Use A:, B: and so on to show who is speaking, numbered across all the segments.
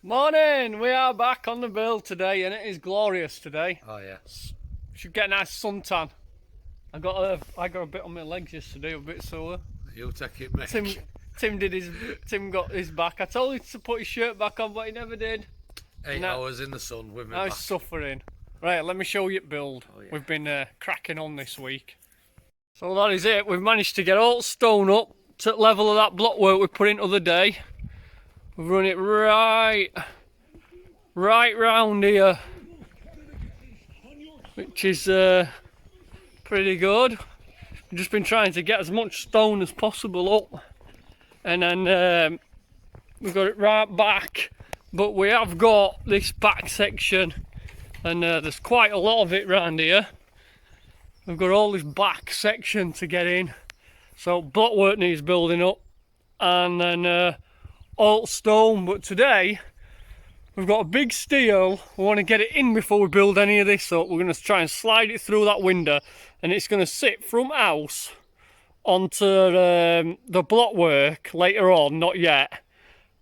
A: Morning! We are back on the build today, and it is glorious today.
B: Oh yeah.
A: Should get a nice suntan. I got a bit on my legs yesterday, a bit sore.
B: You take it, mate.
A: Tim got his back. I told him to put his shirt back on, but he never did.
B: 8 hours in the sun with me
A: I
B: back.
A: was suffering. Right, let me show you the build.
B: Oh, yeah.
A: We've been cracking on this week. So that is it. We've managed to get all stone up to the level of that block work we put in the other day. We've run it right round here, which is pretty good. We've just been trying to get as much stone as possible up, and then we've got it right back, but we have got this back section, and there's quite a lot of it round here. We've got all this back section to get in, so block work needs building up, and then all stone. But today we've got a big steel. We want to get it in before we build any of this up. We're going to try and slide it through that window, and it's going to sit from house onto the block work later on, not yet.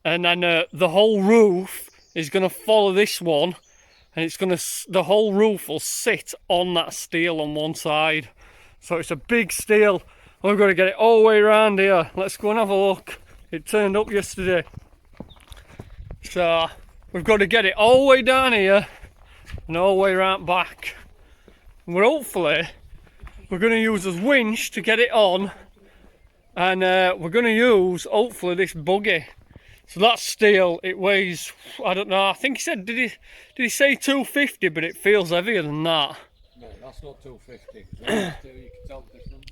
A: And then the whole roof is going to follow this one, and it's going to, the whole roof will sit on that steel on one side. So it's a big steel. We've got to get it all the way around here. Let's go and have a look. It turned up yesterday. So we've got to get it all the way down here and all the way around back. And we're going to use this winch to get it on, and we're going to use hopefully this buggy. So that's steel. It weighs, I don't know, I think he said, did he say 250, but it feels heavier than that.
B: No, that's not 250. You can tell the difference.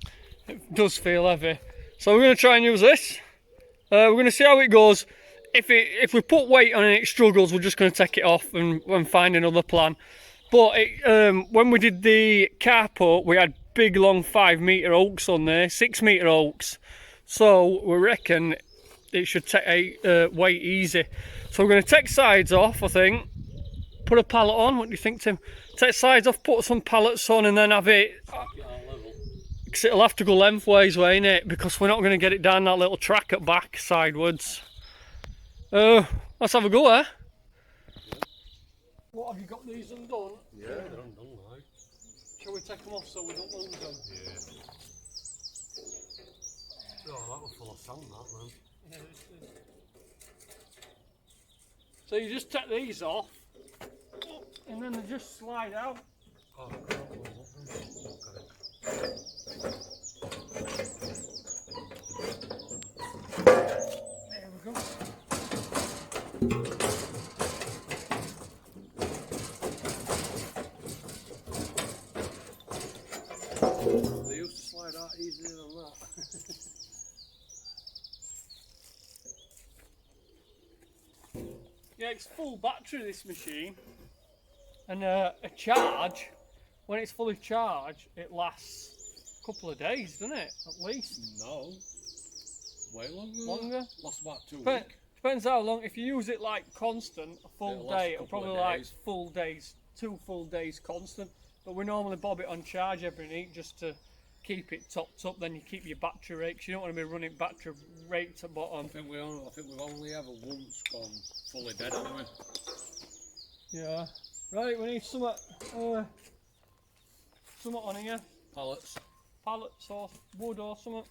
A: It does feel heavy. So we're going to try and use this. We're going to see how it goes. If we put weight on and it struggles, we're just going to take it off and find another plan. But when we did the carport, we had big long 5-metre oaks on there, 6-metre oaks. So we reckon it should take weight easy. So we're going to take sides off, I think. Put a pallet on. What do you think, Tim? Take sides off, put some pallets on, and then have it. Because it'll have to go lengthways, won't it? Because we're not going to get it down that little track at back sidewards. Let's have a go, eh? Yeah. What, have you got these undone?
B: Yeah, they're undone, right?
A: Shall we take them off so we don't lose them?
B: Yeah. Oh, that was full of sand, that, man.
A: Yeah, it is. So you just take these off, and then they just slide out.
B: Oh, look at it.
A: There we go.
B: They used to slide out easier than that.
A: Yeah, it's full battery, this machine, and a charge, when it's fully charged, it lasts a couple of days, doesn't it? At least.
B: No. Way longer.
A: Longer?
B: Lasts about 2 weeks.
A: Depends how long. If you use it like constant, a full
B: It'll last
A: day,
B: a
A: it'll
B: couple of
A: probably like
B: days.
A: full days, 2 full days constant. But we normally bob it on charge every night just to keep it topped up. Then you keep your battery rate, 'cause you don't want to be running battery rate to bottom.
B: I think we've only ever once gone fully dead, haven't we?
A: Yeah. Right, we need some on here.
B: Pallets.
A: Pallets or wood or something.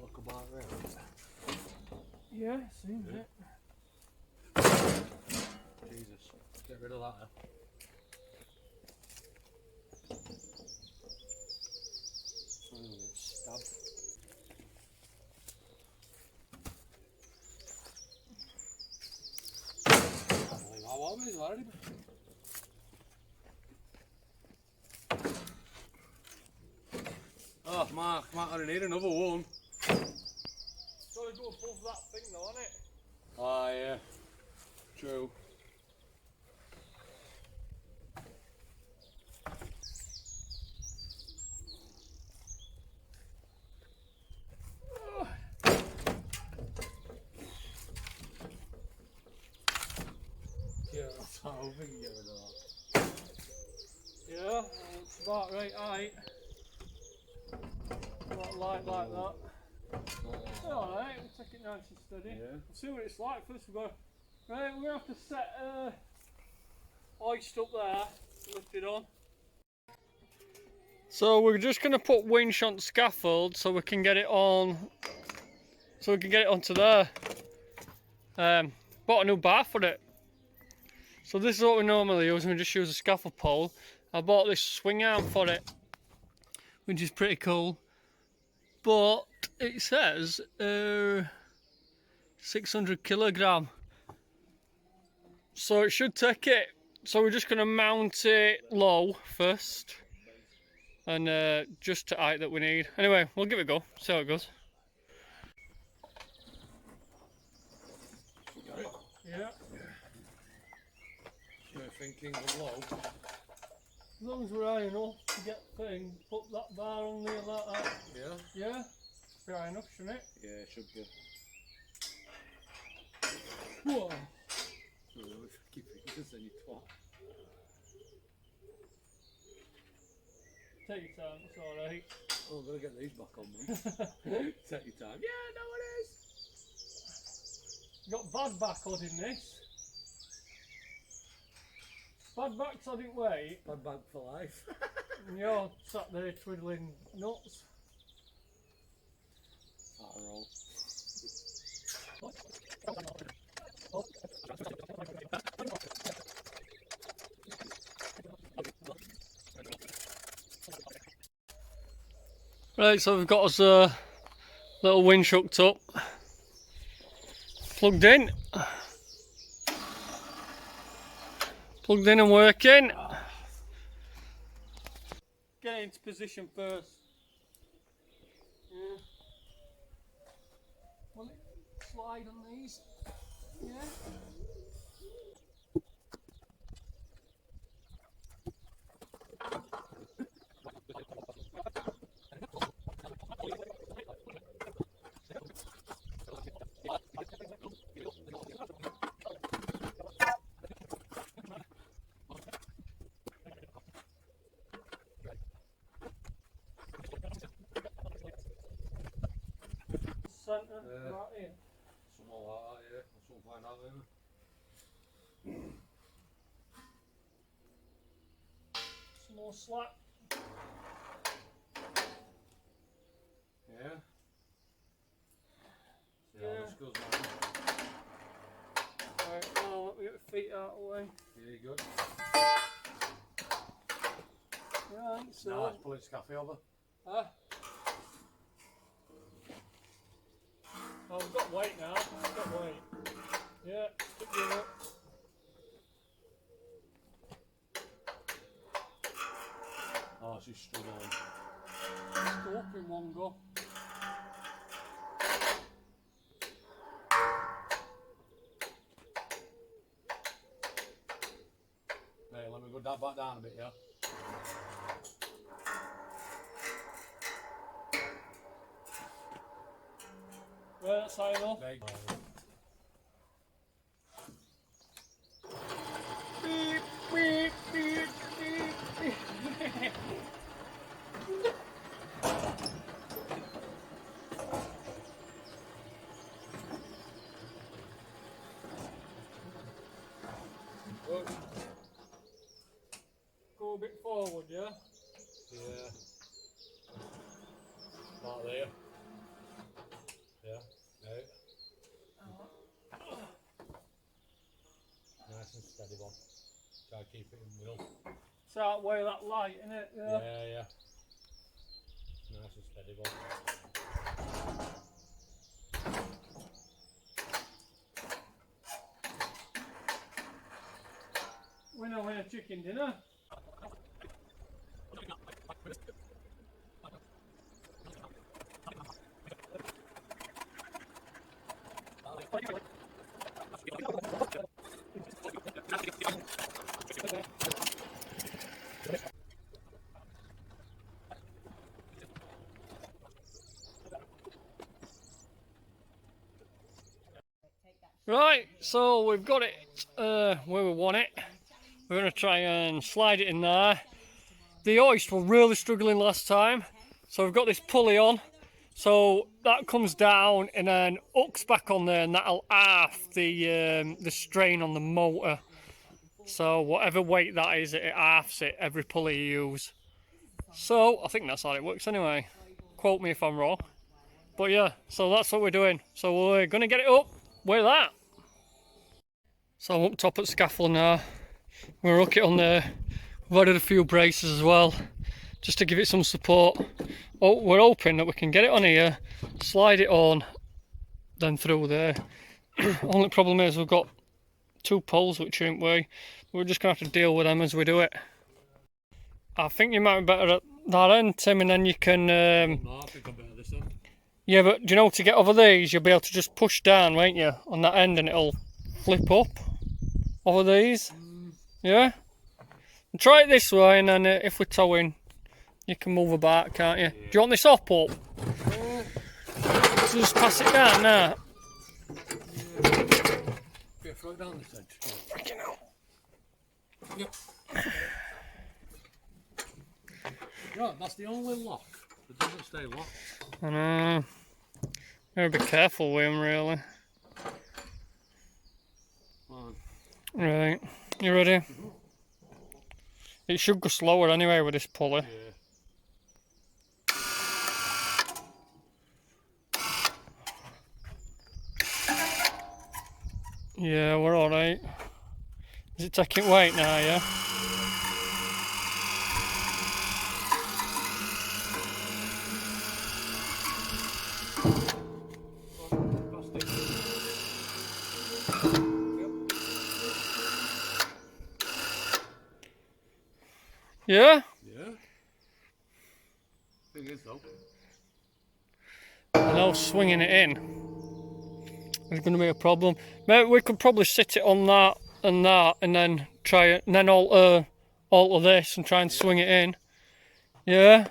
B: Look about there.
A: Yeah, seems it.
B: Jesus. Get rid of that, eh? I'm gonna get stabbed. How warm is it already? Oh, Mark, I need another one.
A: It's got to go above that thing though, isn't it?
B: Ah, yeah. True. that's how we can get rid of that.
A: Yeah, it's about right height. Not light like that. Alright, we'll take it nice and steady.
B: Yeah.
A: We'll see what it's like first of all. Right, we're going to have to set hoist up there, lift it on. So we're just going to put winch on scaffold so we can get it on, onto there. Bought a new bar for it. So this is what we normally use, we just use a scaffold pole. I bought this swing arm for it, which is pretty cool. But it says 600 kilogram. So it should take it. So we're just going to mount it low first. And just to height that we need. Anyway, we'll give it a go, see how it goes.
B: Got it?
A: Yeah.
B: You're thinking of low.
A: As long as we're high enough to get thing, put that bar on there like that.
B: Yeah?
A: Yeah? Be high enough, shouldn't it?
B: Yeah, it should be.
A: Whoa.
B: Keep it, because then you twat.
A: Take your time, it's alright.
B: Oh, I'm going to get these back on, man. Take your time. Yeah, no it is.
A: You got bad back holding this. Bad back's holding weight.
B: Bad bank for life.
A: And you're sat there twiddling nuts.
B: That'll roll.
A: Right, so we've got us a little winch hooked up, plugged in and working. Get it into position first. Yeah. Will it slide on these? Yeah. Centre, right in.
B: Something like that, yeah. That's what we'll find out later.
A: Small slack.
B: Yeah. See
A: Yeah.
B: how this goes, man.
A: Right, now let me get the feet out of the way.
B: Yeah, you good?
A: Right, so.
B: Now let's pull its cafe over.
A: Huh? Oh, we've got weight now. We've got weight. Yeah, stick you up.
B: Oh, she's struggling.
A: Let's go up in one go.
B: Hey, let me go that back down a bit, yeah?
A: Right, that's high enough.
B: There you go.
A: Beep, beep, beep, beep, beep.
B: Good.
A: Go a bit forward, yeah?
B: Yeah. Not there. Yeah. Right. Nice and steady one. Try to keep it in the middle.
A: It's out way that light, innit? Yeah.
B: Yeah, yeah. Nice and steady one.
A: Winner, winner, chicken dinner. Right, so we've got it where we want it. We're going to try and slide it in there. The hoist were really struggling last time, so we've got this pulley on. So that comes down and then hooks back on there, and that'll half the strain on the motor. So whatever weight that is, it halves it every pulley you use. So I think that's how it works anyway. Quote me if I'm wrong. But yeah, so that's what we're doing. So we're going to get it up with that. So I'm up top at scaffold now. We're going to hook it on there. We've added a few braces as well, just to give it some support. Oh, we're hoping that we can get it on here, slide it on, then through there. Only problem is we've got 2 poles which are in way. We're just going to have to deal with them as we do it. I think you might be better at that end, Tim, and then you can...
B: No, I think I'm better this end.
A: Yeah, but do you know, to get over these, you'll be able to just push down, won't you, on that end, and it'll flip up over these. Yeah? And try it this way, and then if we're towing, you can move about, can't you? Yeah. Do you want this up? So just pass it down now.
B: Yeah, throw it down this edge.
A: Freaking hell.
B: Yep. Right, that's the only lock. It doesn't stay locked.
A: I know. Gotta be careful with them, really. Right, you ready? Mm-hmm. It should go slower anyway with this pulley. Yeah, we're alright. Is it taking weight now, yeah? Yeah?
B: Yeah. Thing is though,
A: I know swinging it in is going to be a problem. Maybe we could probably sit it on that, and then try it, and then alter this and try and swing it in. Yeah?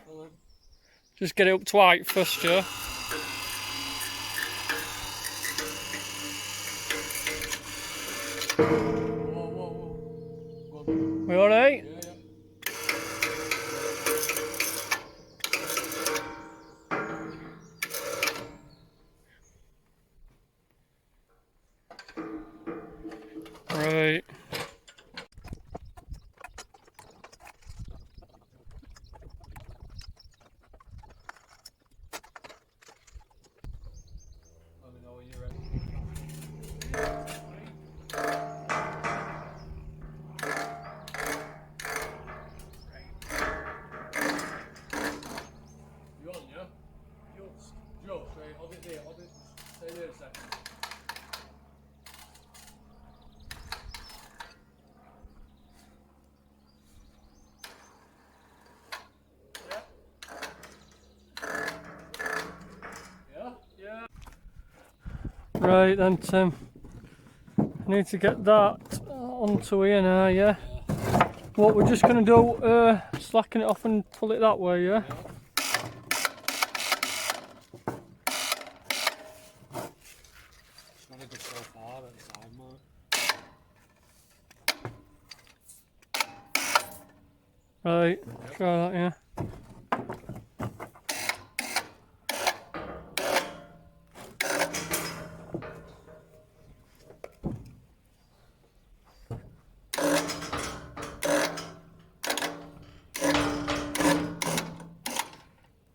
A: Just get it up to height first, yeah?
B: whoa.
A: We alright?
B: Yeah.
A: Right.
B: Let me know when you're ready. You on, yeah? Joe, say, hold it there, stay there a second. Yeah.
A: Right then, Tim. I need to get that onto here now, yeah? What we're just going to do, slacken it off and pull it that way, yeah?
B: It's gonna go so far at the time, mate.
A: Right, try that, yeah.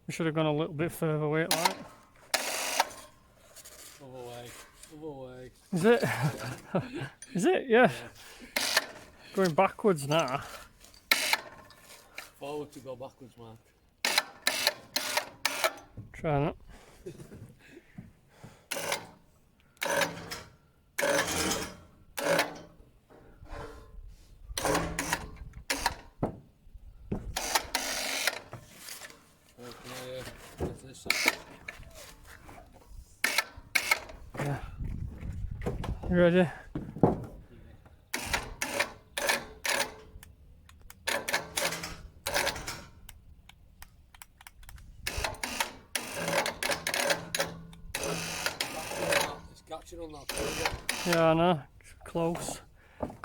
A: We should have gone a little bit further away, like.
B: Other way.
A: Is it? Is it? Yeah. Going backwards now.
B: Forward to go backwards, Mark.
A: Try that. Yeah. You ready?
B: It's catching on that.
A: Yeah, I know. It's close.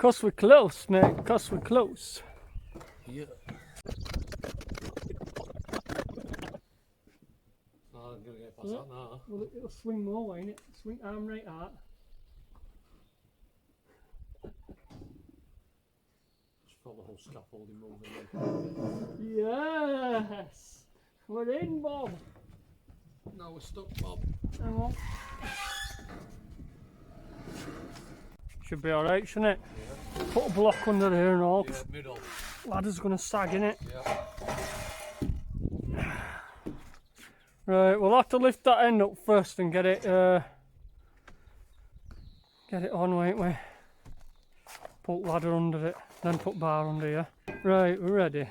A: 'Cause we're close, mate. 'Cause we're close.
B: Yeah. Oh, I'm gonna get past that now.
A: Well, it'll swing more, won't it? Swing arm right out.
B: Just felt the whole scaffolding moving in.
A: Yes! We're in, Bob.
B: No, we're stuck, Bob.
A: Hang on. Should be alright, shouldn't it?
B: Yeah.
A: Put a block under here and all.
B: Yeah, middle.
A: Ladder's gonna sag in it.
B: Yeah.
A: Right, we'll have to lift that end up first and get it on, won't we? Put ladder under it, then put bar under here. Right, we're ready.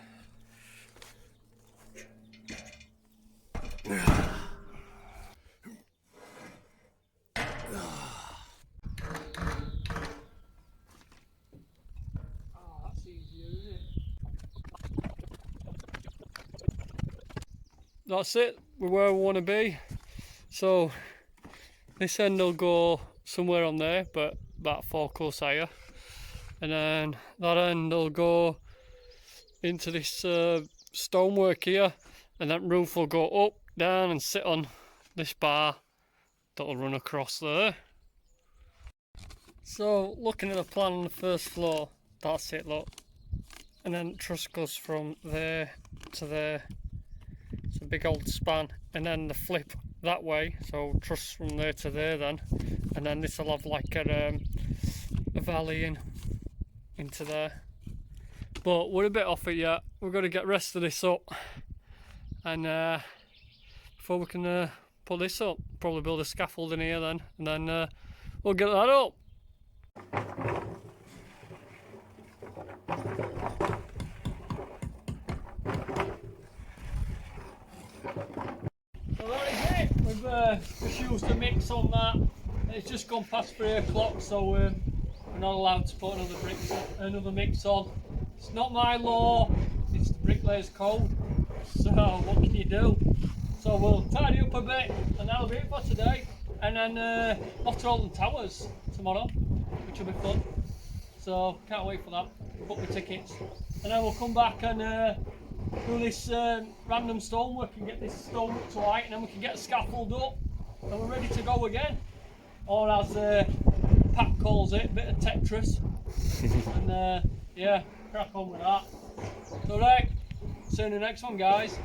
A: That's it, we're where we want to be. So this end will go somewhere on there, but about 4 course higher, and then that end will go into this stonework here, and that roof will go up, down and sit on this bar that'll run across there. So looking at the plan on the first floor, that's it, look, and then truss goes from there to there. It's a big old span, and then the flip that way, so truss from there to there then, and then this will have like a valley into there. But we're a bit off it yet. We've got to get the rest of this up, and before we can put this up, probably build a scaffold in here then, and then we'll get that up. So that is it. We've just used a mix on that. It's just gone past 3 o'clock, so we're not allowed to put another mix on. It's not my law, it's the bricklayer's code. So what can you do? So we'll tidy up a bit, and that'll be it for today. And then off to Alton Towers tomorrow, which will be fun. So can't wait for that. Book my tickets, and then we'll come back and do this random stonework and get this stone up to height, and then we can get a scaffold up, and we're ready to go again. Or as Pat calls it, a bit of Tetris. And yeah, crack on with that. So right, see you in the next one, guys.